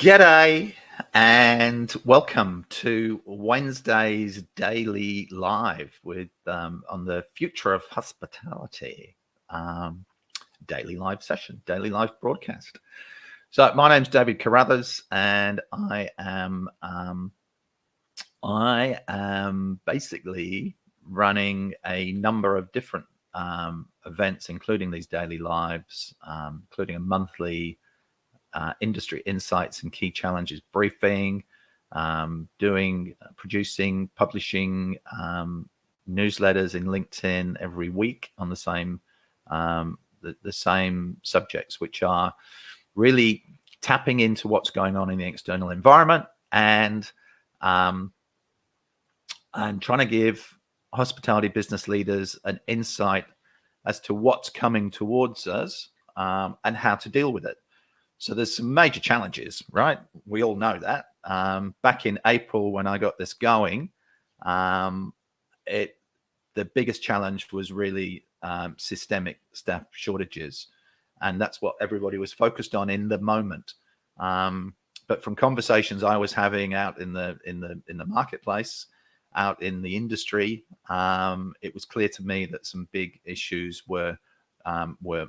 G'day and welcome to Wednesday's Daily Live with on the future of hospitality daily live session, daily live broadcast. So my name's David Carruthers, and I am basically running a number of different events, including these daily lives, including a monthly industry insights and key challenges briefing, producing, publishing newsletters in LinkedIn every week on the same subjects, which are really tapping into what's going on in the external environment and trying to give hospitality business leaders an insight as to what's coming towards us and how to deal with it. So there's some major challenges, right? We all know that. Back in April, when I got this going, the biggest challenge was really systemic staff shortages, and that's what everybody was focused on in the moment. But from conversations I was having out in the marketplace, out in the industry, it was clear to me that some big issues were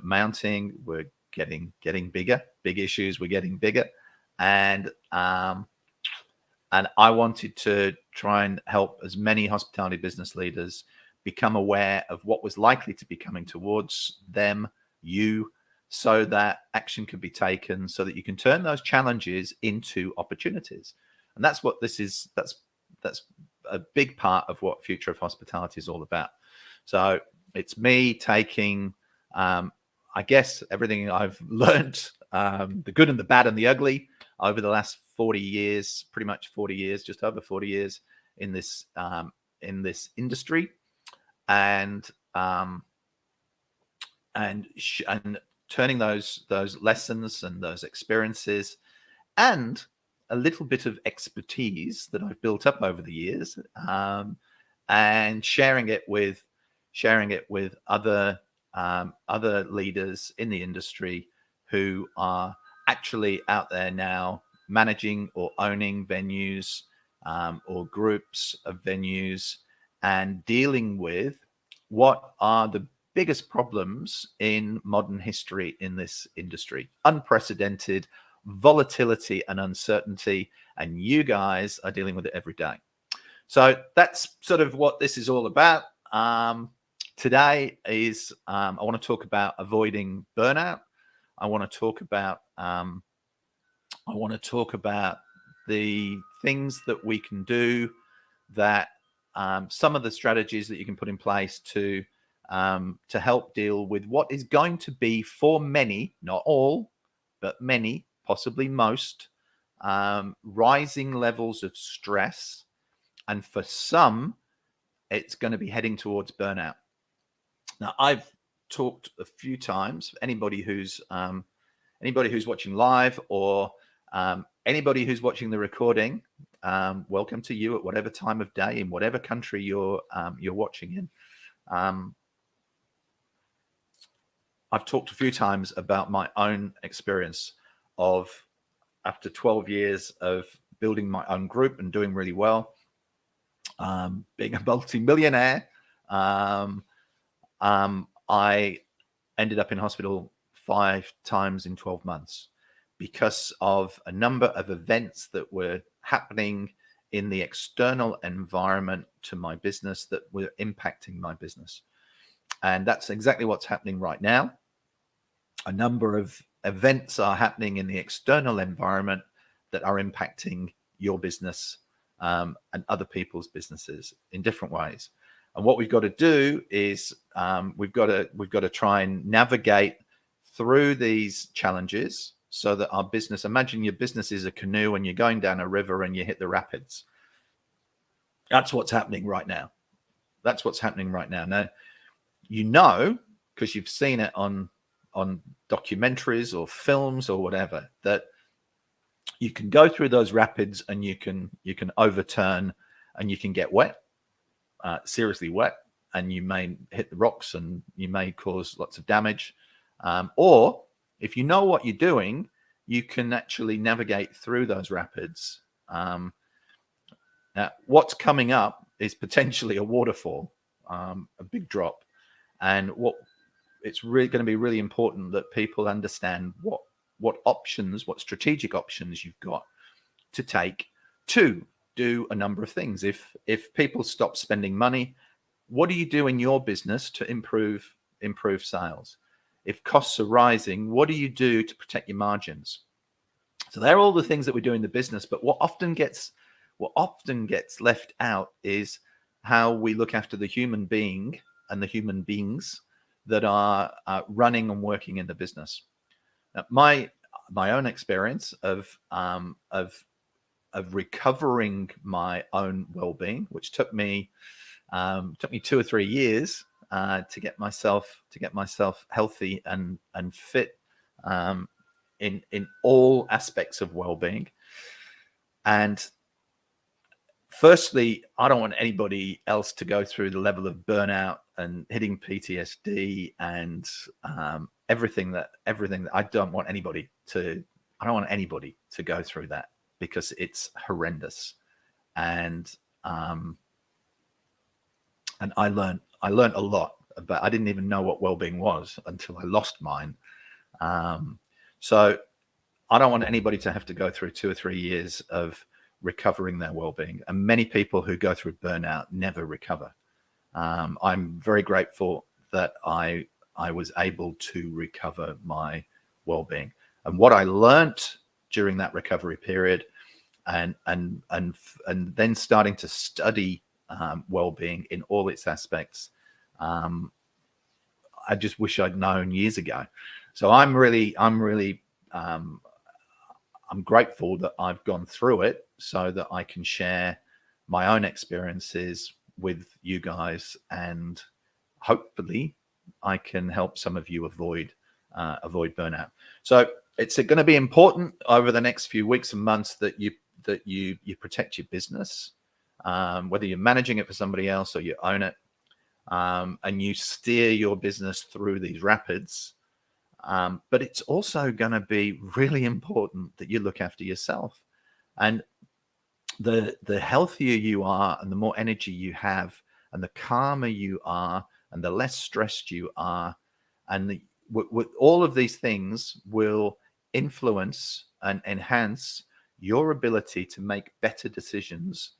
mounting, were getting bigger. Big issues were getting bigger, and I wanted to try and help as many hospitality business leaders become aware of what was likely to be coming towards them, so that action could be taken, so that you can turn those challenges into opportunities. And that's what this is. That's a big part of what Future of Hospitality is all about. So it's me taking I guess everything I've learned, the good and the bad and the ugly, over the last 40 years, pretty much 40 years, just over 40 years in this industry, and turning those lessons and those experiences and a little bit of expertise that I've built up over the years, and sharing it with other leaders in the industry who are actually out there now managing or owning venues or groups of venues, and dealing with what are the biggest problems in modern history in this industry. Unprecedented volatility and uncertainty, and you guys are dealing with it every day. So that's sort of what this is all about. Today is I want to talk about avoiding burnout. I want to talk about the things that we can do, that some of the strategies that you can put in place to help deal with what is going to be, for many, not all, but many, possibly most, rising levels of stress, and for some, it's going to be heading towards burnout. Now, I've talked a few times. Anybody who's watching live, or anybody who's watching the recording, welcome to you at whatever time of day, in whatever country you're watching in. I've talked a few times about my own experience of, after 12 years of building my own group and doing really well, being a multi-millionaire, I ended up in hospital 5 times in 12 months because of a number of events that were happening in the external environment to my business that were impacting my business. And that's exactly what's happening right now. A number of events are happening in the external environment that are impacting your business and other people's businesses in different ways. And what we've got to do is we've got to try and navigate through these challenges so that our business, imagine your business is a canoe and you're going down a river and you hit the rapids. That's what's happening right now. That's what's happening right now. Now, you know, because you've seen it on documentaries or films or whatever, that you can go through those rapids and you can overturn and you can get wet, seriously wet, and you may hit the rocks and you may cause lots of damage. Or if you know what you're doing, you can actually navigate through those rapids. Now, what's coming up is potentially a waterfall, a big drop, and it's really going to be really important that people understand what options, what strategic options you've got to take to do a number of things. If people stop spending money, what do you do in your business to improve sales? If costs are rising, what do you do to protect your margins? So they're all the things that we do in the business. But what often gets left out is how we look after the human being and the human beings that are running and working in the business. Now, my own experience of recovering my own well-being, which took me 2 or 3 years to get myself healthy and fit in all aspects of well-being. And firstly, I don't want anybody else to go through the level of burnout and hitting PTSD and everything that I don't want anybody to go through that, because it's horrendous. And I learned a lot about, I didn't even know what well-being was until I lost mine. So I don't want anybody to have to go through 2 or 3 years of recovering their well-being. And many people who go through burnout never recover. I'm very grateful that I was able to recover my well-being. And what I learnt during that recovery period, and then starting to study well-being in all its aspects, I just wish I'd known years ago. So I'm grateful that I've gone through it so that I can share my own experiences with you guys, and hopefully I can help some of you avoid burnout. So it's going to be important over the next few weeks and months that you protect your business, whether you're managing it for somebody else or you own it, and you steer your business through these rapids. But it's also going to be really important that you look after yourself. And the healthier you are and the more energy you have and the calmer you are and the less stressed you are, and with all of these things will influence and enhance your ability to make better decisions.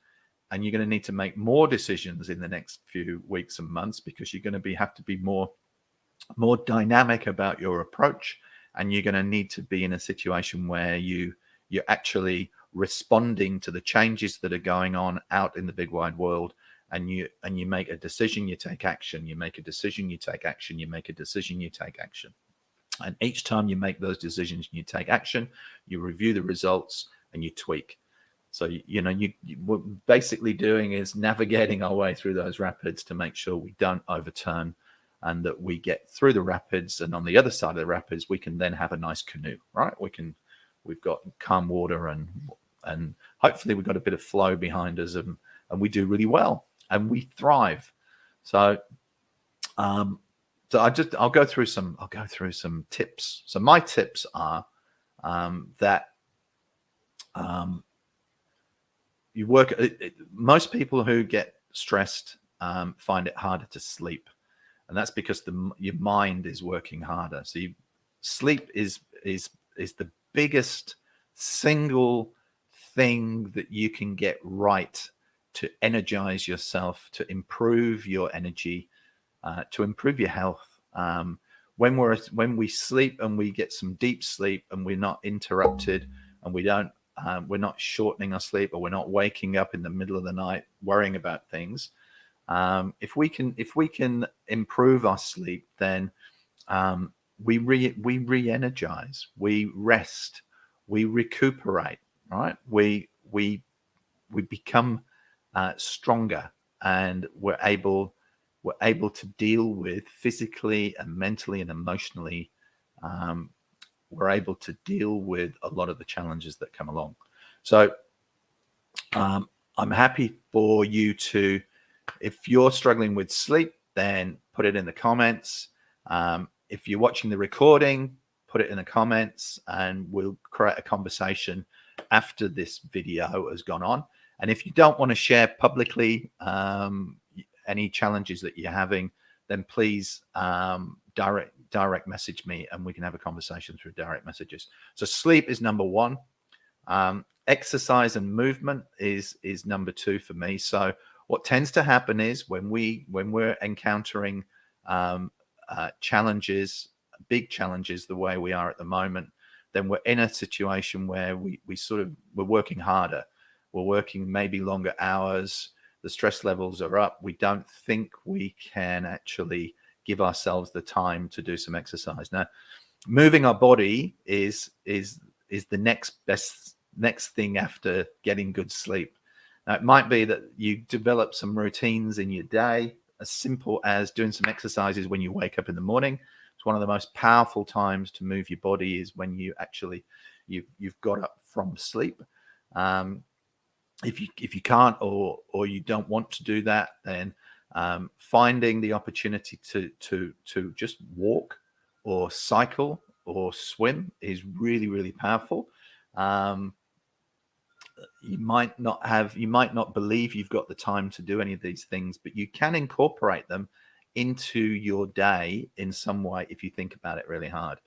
And you're going to need to make more decisions in the next few weeks and months, because you're going to have to be more dynamic about your approach, and you're going to need to be in a situation where you're actually responding to the changes that are going on out in the big wide world, and you make a decision, you take action, you make a decision, you take action, you make a decision, you take action. And each time you make those decisions and you take action, you review the results and you tweak. So what we're basically doing is navigating our way through those rapids to make sure we don't overturn, and that we get through the rapids, and on the other side of the rapids we can then have a nice canoe, right? We've got calm water, and hopefully we've got a bit of flow behind us, and we do really well and we thrive. So I'll go through some tips. So my tips are that you work. Most people who get stressed find it harder to sleep. And that's because your mind is working harder. So sleep is the biggest single thing that you can get right to energize yourself, to improve your energy, to improve your health. When we sleep and we get some deep sleep and we're not interrupted, and we're not shortening our sleep, or we're not waking up in the middle of the night worrying about things. If we can improve our sleep, then we re-energize, we rest, we recuperate, right? We become stronger, and we're able to deal with physically and mentally and emotionally. We're able to deal with a lot of the challenges that come along. So I'm happy for you to, if you're struggling with sleep, then put it in the comments. If you're watching the recording, put it in the comments, and we'll create a conversation after this video has gone on. And if you don't want to share publicly any challenges that you're having, then please direct message me, and we can have a conversation through direct messages. So sleep is number one. Exercise and movement is number two for me. So what tends to happen is when we're encountering challenges, big challenges, the way we are at the moment, then we're in a situation where we're working harder. We're working maybe longer hours. The stress levels are up. We don't think we can actually give ourselves the time to do some exercise. Now, moving our body is the next thing after getting good sleep. Now, it might be that you develop some routines in your day, as simple as doing some exercises when you wake up in the morning. It's one of the most powerful times to move your body is when you actually you've got up from sleep. If you can't or you don't want to do that, then finding the opportunity to just walk or cycle or swim is really, really powerful. You might not believe you've got the time to do any of these things, but you can incorporate them into your day in some way if you think about it really hard.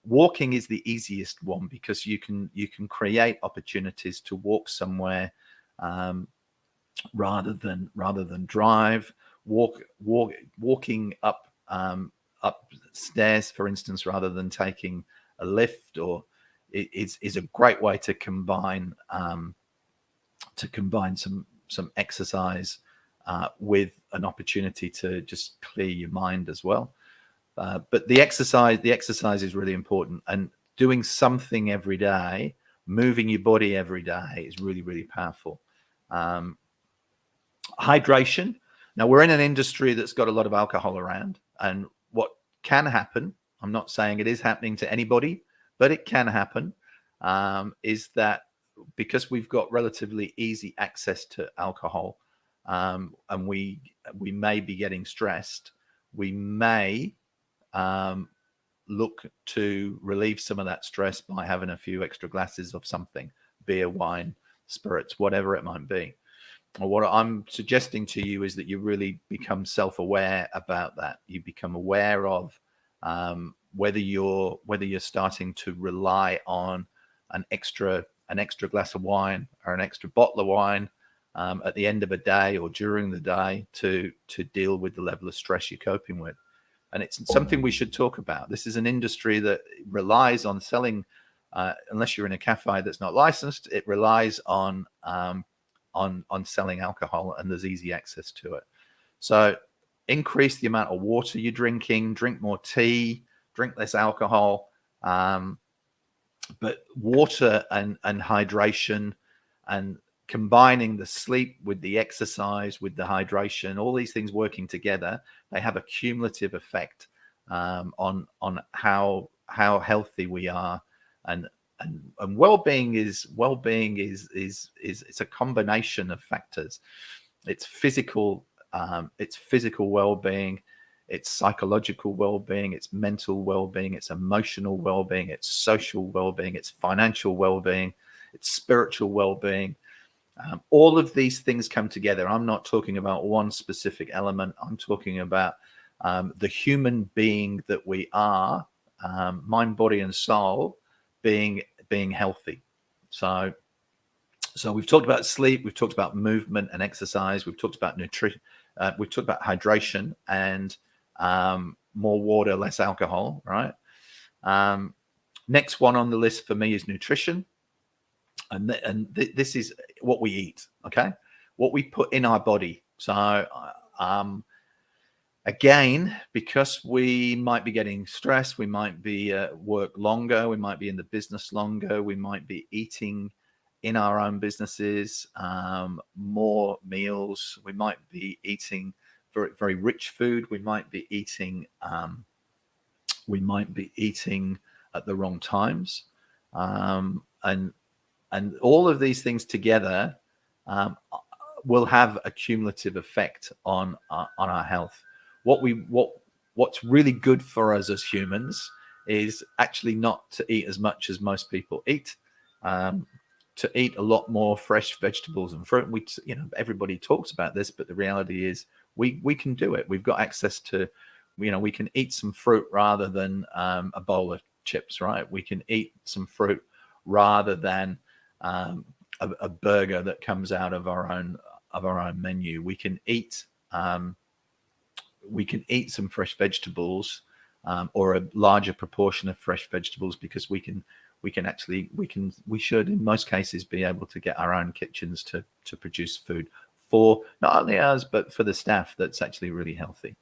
Walking is the easiest one because you can create opportunities to walk somewhere rather than drive. Walking up stairs, for instance, rather than taking a lift, or is a great way to combine some exercise with an opportunity to just clear your mind as well. But the exercise is really important, and doing something every day, moving your body every day is really, really powerful. Hydration. Now, we're in an industry that's got a lot of alcohol around, and what can happen, I'm not saying it is happening to anybody, but it can happen, is that because we've got relatively easy access to alcohol, and we may be getting stressed, we may look to relieve some of that stress by having a few extra glasses of something, beer, wine, spirits, whatever it might be. What I'm suggesting to you is that you really become self-aware about that. You become aware of whether you're starting to rely on an extra glass of wine or an extra bottle of wine at the end of a day or during the day to deal with the level of stress you're coping with. And it's something we should talk about. This is an industry that relies on selling, unless you're in a cafe that's not licensed, it relies on selling alcohol, and there's easy access to it. So increase the amount of water you're drinking, drink more tea, drink less alcohol. But water and hydration, and combining the sleep with the exercise, with the hydration, all these things working together, they have a cumulative effect on how healthy we are. And well-being is it's a combination of factors. It's physical well-being, it's psychological well-being, it's mental well-being, it's emotional well-being, it's social well-being, it's financial well-being, it's spiritual well-being. All of these things come together. I'm not talking about one specific element. I'm talking about the human being that we are, mind, body, and soul, being healthy. So we've talked about sleep, we've talked about movement and exercise, we've talked about nutrition, we've talked about hydration and more water, less alcohol, right? Next one on the list for me is nutrition. And this is what we eat, okay? What we put in our body. So again, because we might be getting stressed, we might be at work longer, we might be in the business longer, we might be eating in our own businesses more meals, we might be eating very, very rich food, we might be eating at the wrong times, and all of these things together will have a cumulative effect on our health. What's really good for us as humans is actually not to eat as much as most people eat. To eat a lot more fresh vegetables and fruit. We, everybody talks about this, but the reality is we can do it. We've got access to, we can eat some fruit rather than a bowl of chips, right? We can eat some fruit rather than a burger that comes out of our own menu. We can eat some fresh vegetables, or a larger proportion of fresh vegetables, because we should in most cases be able to get our own kitchens to produce food for not only us but for the staff that's actually really healthy.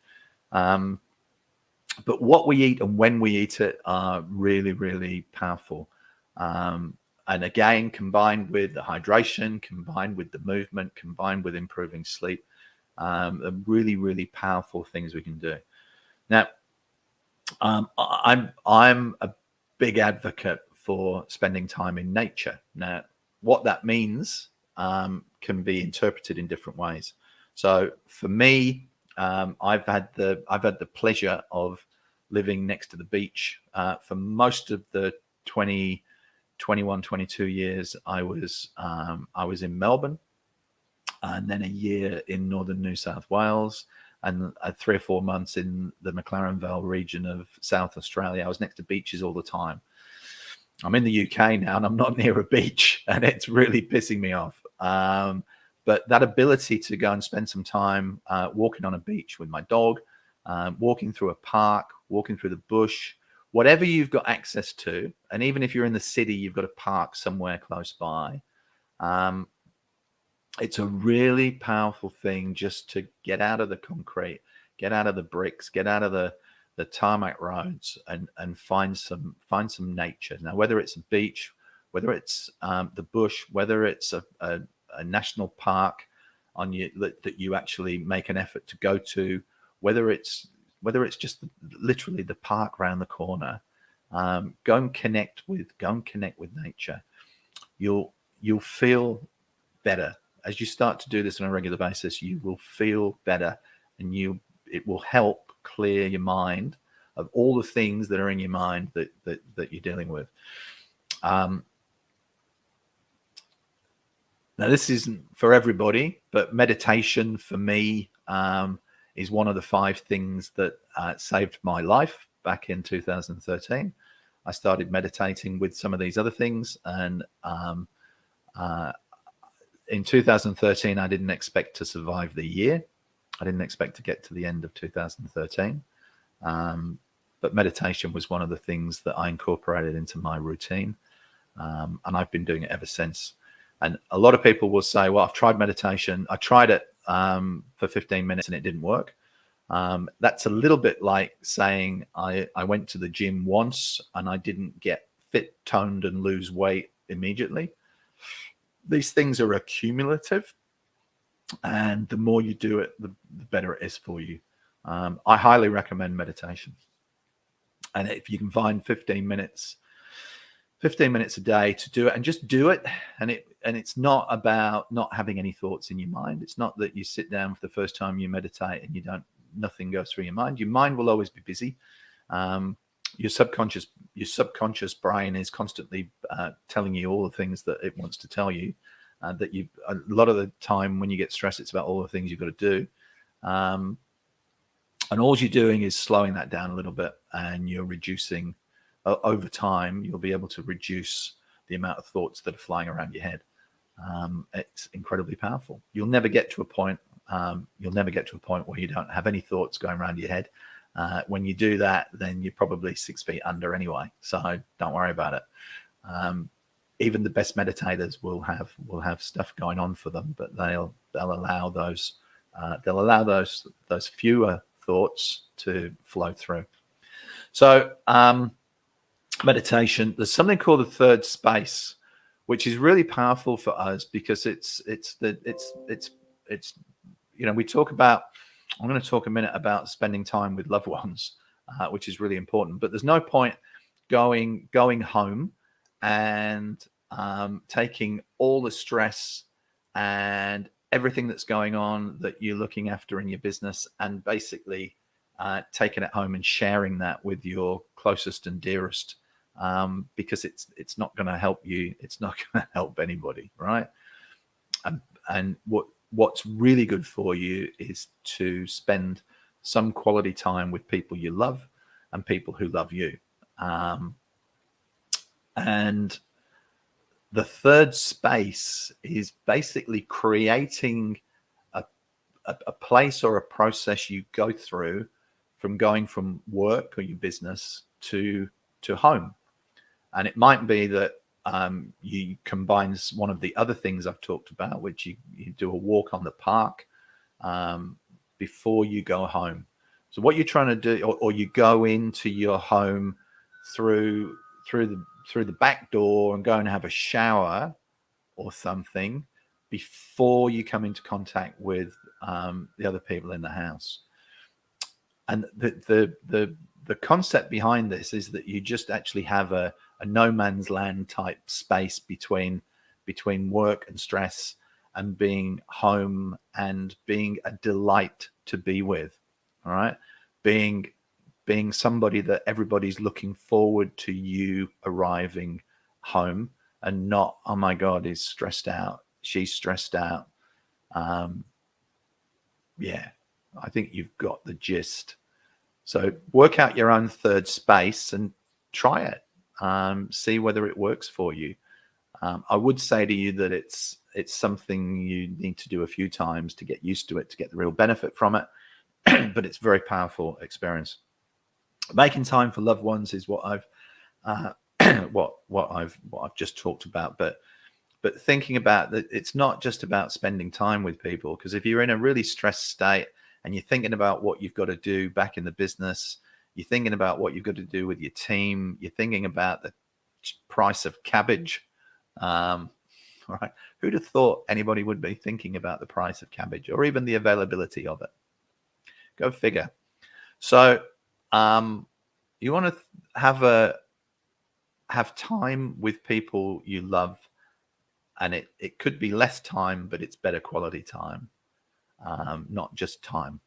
But what we eat and when we eat it are really, really powerful. And again, combined with the hydration, combined with the movement, combined with improving sleep, are really, really powerful things we can do. Now, I'm a big advocate for spending time in nature. Now, what that means can be interpreted in different ways. So for me, I've had the pleasure of living next to the beach for most of the 21, 22 years. I was in Melbourne, and then a year in northern New South Wales, and 3 or 4 months in the McLaren Vale region of South Australia. I was next to beaches all the time. I'm in the UK now, and I'm not near a beach, and it's really pissing me off. But that ability to go and spend some time walking on a beach with my dog, walking through a park, walking through the bush, whatever you've got access to, and even if you're in the city, you've got a park somewhere close by. It's a really powerful thing just to get out of the concrete, get out of the bricks, get out of the tarmac roads, and find some nature. Now, whether it's a beach, whether it's the bush, whether it's a national park that you actually make an effort to go to, whether it's just literally the park around the corner, go and connect with nature. You'll feel better. As you start to do this on a regular basis, you will feel better, and it will help clear your mind of all the things that are in your mind that you're dealing with. Now, this isn't for everybody, but meditation for me is one of the 5 things that saved my life back in 2013. I started meditating with some of these other things, and in 2013, I didn't expect to survive the year. I didn't expect to get to the end of 2013. But meditation was one of the things that I incorporated into my routine. And I've been doing it ever since. And a lot of people will say, well, I've tried meditation. I tried it for 15 minutes and it didn't work. That's a little bit like saying I went to the gym once and I didn't get fit, toned, and lose weight immediately. These things are accumulative, and the more you do it, the better it is for you. I highly recommend meditation. And if you can find 15 minutes a day to do it, and just do it, and it's not about not having any thoughts in your mind. It's not that you sit down for the first time you meditate and nothing goes through your mind. Your mind will always be busy. Your subconscious brain is constantly telling you all the things that it wants to tell you. A lot of the time when you get stressed, it's about all the things you've got to do. And all you're doing is slowing that down a little bit, and you're reducing over time. You'll be able to reduce the amount of thoughts that are flying around your head. It's incredibly powerful. You'll never get to a point where you don't have any thoughts going around your head. When you do that, then you're probably 6 feet under anyway. So don't worry about it. Even the best meditators will have stuff going on for them, but they'll allow those fewer thoughts to flow through. So meditation, there's something called the third space, which is really powerful for us because we talk about. I'm going to talk a minute about spending time with loved ones, which is really important. But there's no point going home and taking all the stress and everything that's going on that you're looking after in your business, and basically taking it home and sharing that with your closest and dearest, because it's not going to help you. It's not going to help anybody, right? And what's really good for you is to spend some quality time with people you love and people who love you. And the third space is basically creating a place or a process you go through from going from work or your business to home. And it might be that you combine one of the other things I've talked about, which you do a walk on the park before you go home. So what you're trying to do, or you go into your home through the back door and go and have a shower or something before you come into contact with the other people in the house. And the concept behind this is that you just actually have a no man's land type space between work and stress and being home and being a delight to be with. All right. Being somebody that everybody's looking forward to you arriving home, and not, oh my God, he's stressed out, she's stressed out. Yeah, I think you've got the gist. So work out your own third space and try it. See whether it works for you. I would say to you that it's something you need to do a few times to get used to it, to get the real benefit from it. But it's a very powerful experience. Making time for loved ones is what I've what I've just talked about. But thinking about that, it's not just about spending time with people, because if you're in a really stressed state and you're thinking about what you've got to do back in the business, you're thinking about what you've got to do with your team, you're thinking about the price of cabbage. Right? Who'd have thought anybody would be thinking about the price of cabbage or even the availability of it? Go figure. So you want to have time with people you love, and it could be less time, but it's better quality time, not just time.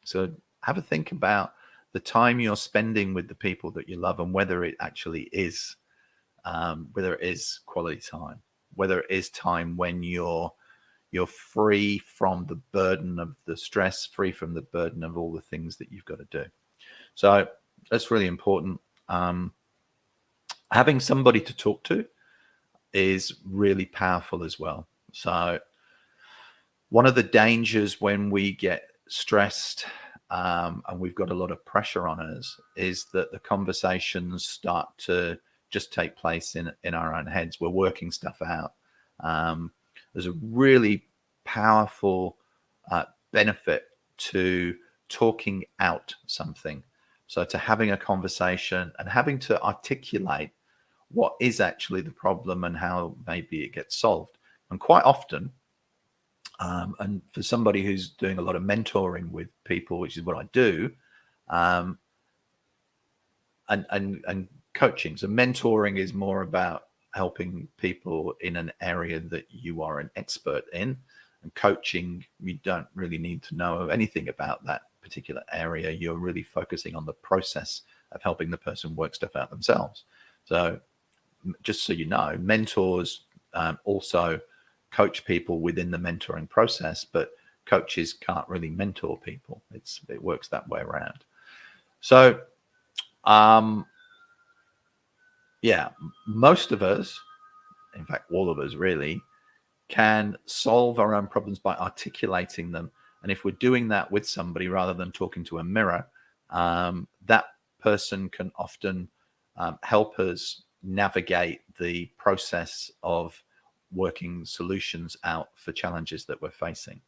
So have a think about the time you're spending with the people that you love and whether it actually is, whether it is quality time, whether it is time when you're free from the burden of the stress, free from the burden of all the things that you've got to do. So that's really important. Having somebody to talk to is really powerful as well. So one of the dangers when we get stressed and we've got a lot of pressure on us is that the conversations start to just take place in our own heads. We're working stuff out. There's a really powerful benefit to talking out something. So to having a conversation and having to articulate what is actually the problem and how maybe it gets solved. And quite often, and for somebody who's doing a lot of mentoring with people, which is what I do, and coaching. So mentoring is more about helping people in an area that you are an expert in. And coaching, you don't really need to know anything about that particular area. You're really focusing on the process of helping the person work stuff out themselves. So just so you know, mentors also coach people within the mentoring process, but coaches can't really mentor people. It works that way around. So yeah, most of us, in fact all of us really, can solve our own problems by articulating them. And if we're doing that with somebody rather than talking to a mirror, that person can often help us navigate the process of working solutions out for challenges that we're facing.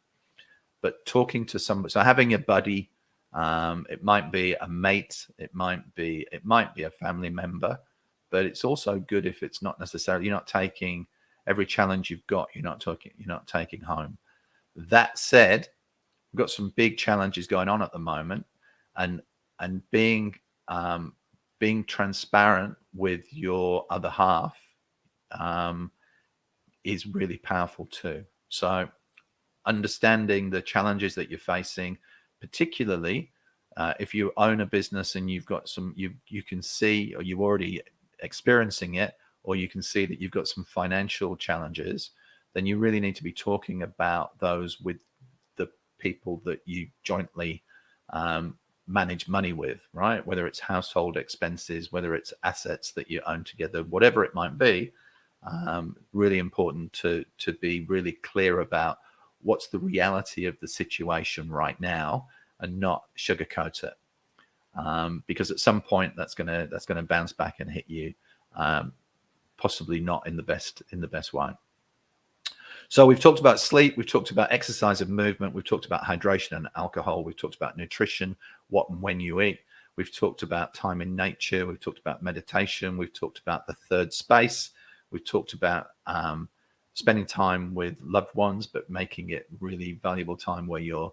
But talking to somebody, so having a buddy, it might be a mate, it might be a family member, but it's also good if it's not necessarily, you're not taking every challenge you've got, you're not taking home. That said, we've got some big challenges going on at the moment, and being transparent with your other half is really powerful too. So understanding the challenges that you're facing, particularly If you own a business and you've got some, you can see, or you're already experiencing it, or you can see that you've got some financial challenges, then you really need to be talking about those with the people that you jointly manage money with, right? Whether it's household expenses, whether it's assets that you own together, whatever it might be. Really important to be really clear about what's the reality of the situation right now, and not sugarcoat it, because at some point that's gonna bounce back and hit you, possibly not in the best way. So we've talked about sleep, we've talked about exercise and movement, we've talked about hydration and alcohol, we've talked about nutrition, what and when you eat, we've talked about time in nature, we've talked about meditation, we've talked about the third space, we've talked about spending time with loved ones, but making it really valuable time where you're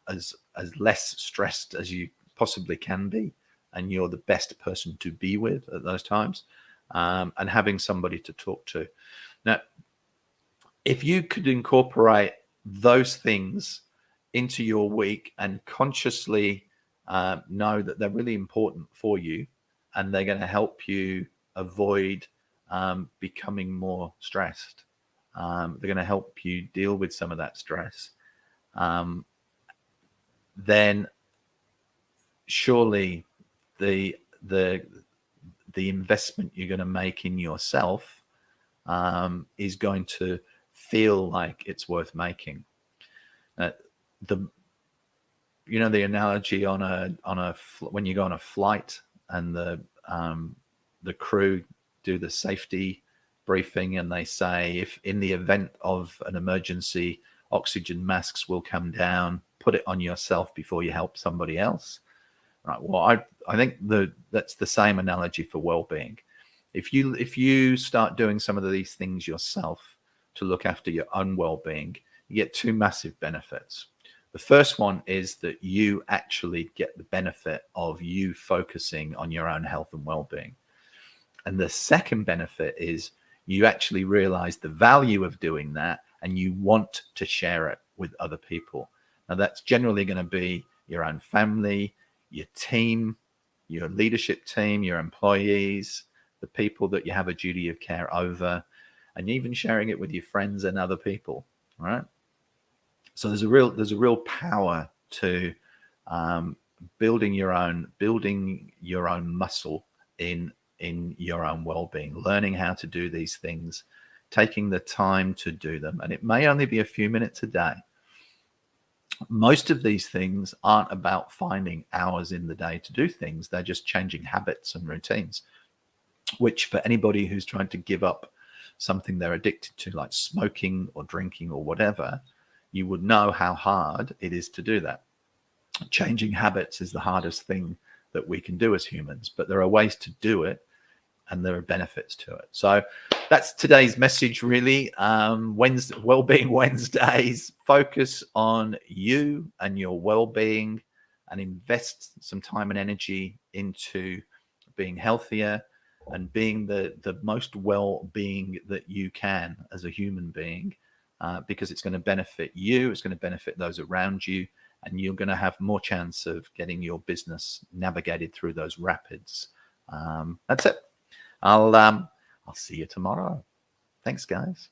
as less stressed as you possibly can be, and you're the best person to be with at those times, and having somebody to talk to. Now, if you could incorporate those things into your week and consciously know that they're really important for you, and they're going to help you avoid becoming more stressed, they're going to help you deal with some of that stress, then surely the investment you're going to make in yourself is going to feel like it's worth making. The analogy on when you go on a flight and the crew do the safety briefing, and they say, if in the event of an emergency, oxygen masks will come down, put it on yourself before you help somebody else. Right. Well, I think that's the same analogy for well-being. If you start doing some of these things yourself to look after your own well-being, you get two massive benefits. The first one is that you actually get the benefit of you focusing on your own health and well-being. And the second benefit is you actually realize the value of doing that, and you want to share it with other people. Now, that's generally going to be your own family, your team, your leadership team, your employees, the people that you have a duty of care over, and even sharing it with your friends and other people, right? So there's a real power to building your own muscle in your own well-being, learning how to do these things, taking the time to do them. And it may only be a few minutes a day. Most of these things aren't about finding hours in the day to do things. They're just changing habits and routines, which for anybody who's trying to give up something they're addicted to, like smoking or drinking or whatever, you would know how hard it is to do that. Changing habits is the hardest thing that we can do as humans, but there are ways to do it, and there are benefits to it. So that's today's message, really. Wellbeing Wednesdays. Focus on you and your well-being, and invest some time and energy into being healthier and being the most well-being that you can as a human being, because it's going to benefit you, it's going to benefit those around you, and you're going to have more chance of getting your business navigated through those rapids. That's it. I'll see you tomorrow. Thanks, guys.